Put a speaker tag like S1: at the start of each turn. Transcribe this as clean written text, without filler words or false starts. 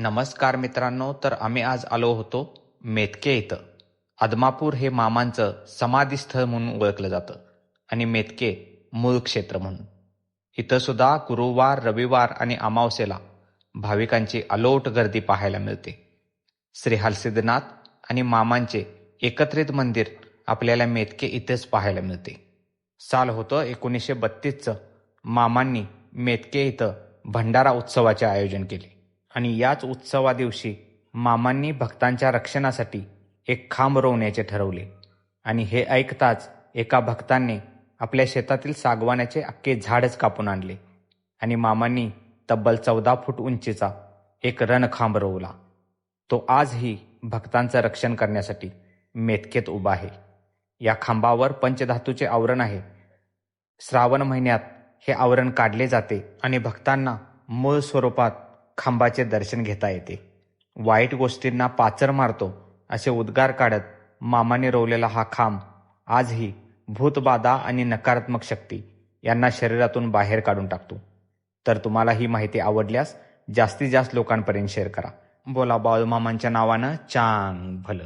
S1: नमस्कार मित्रांनो. तर आम्ही आज आलो होतो मेतके इथं. आदमापूर हे मामांचं समाधीस्थळ म्हणून ओळखलं जातं आणि मेतके मूळ क्षेत्र म्हणून. इथं सुद्धा गुरुवार, रविवार आणि अमावस्येला भाविकांची अलोट गर्दी पाहायला मिळते. श्री हलसिद्धनाथ आणि मामांचे एकत्रित मंदिर आपल्याला मेतके इथेच पाहायला मिळते. साल होतं 1932चं. मामांनी मेतके इथं भंडारा उत्सवाचे आयोजन केले आणि याच उत्सवा दिवशी मामांनी भक्तांच्या रक्षणासाठी एक खांब रोवण्याचे ठरवले आणि हे ऐकताच एका भक्तांनी आपल्या शेतातील सागवानाचे अख्खे झाडच कापून आणले आणि मामांनी तब्बल 14 फूट उंचीचा एक रणखांब रोवला. तो आजही भक्तांचं रक्षण करण्यासाठी मेतकेत उभा आहे. या खांबावर पंचधातूचे आवरण आहे. श्रावण महिन्यात हे आवरण काढले जाते आणि भक्तांना मूळ स्वरूपात खांबाचे दर्शन घेता येते. वाईट गोष्टींना पाचर मारतो असे उद्गार काढत मामाने रोवलेला हा खांब आजही भूतबाधा आणि नकारात्मक शक्ती यांना शरीरातून बाहेर काढून टाकतो. तर तुम्हाला ही माहिती आवडल्यास जास्तीत जास्त लोकांपर्यंत शेअर करा. बोला बाळूमामांच्या नावानं चांग भलं.